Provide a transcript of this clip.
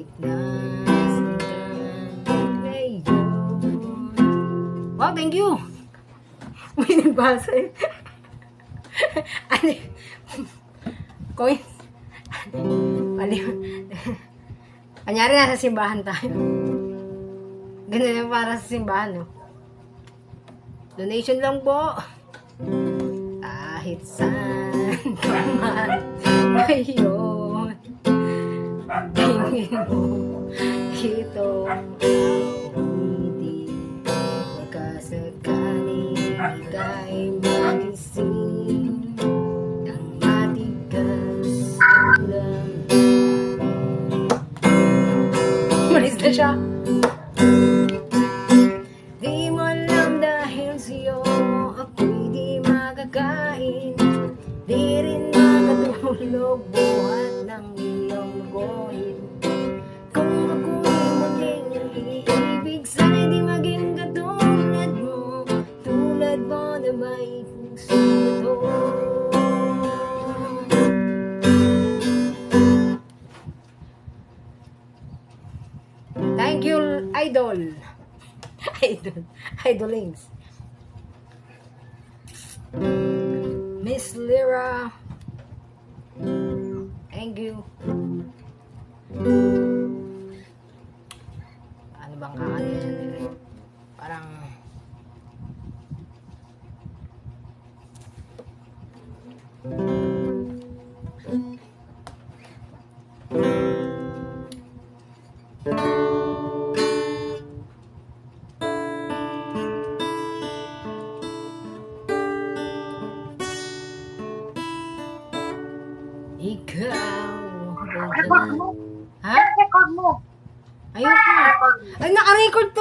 gitna ng ngayon. Wow, thank you! May nagbasa eh. Ano? Coin? Kanyari nasa simbahan tayo. Ganun yung para sa simbahan, no? Donation lang po. Kahit saan ka man ngayon, tingin mo ito hindi magkasakaling ika'y magising ng matigas ulam. Malis na siya. Di mo alam dahil sa'yo ako'y di makakain, di rin makatulog buhat ng iyong lugohin. Kung ako'y muling iniibig, sana'y di maging katulad mo na may puso ito. Thank you, Idol. Idolings. Miss Lyra, thank you. Ano bang kakanin nila? Parang ikaw. Record mo. Ha? Record mo. Ayoko. Ay, naka-record to.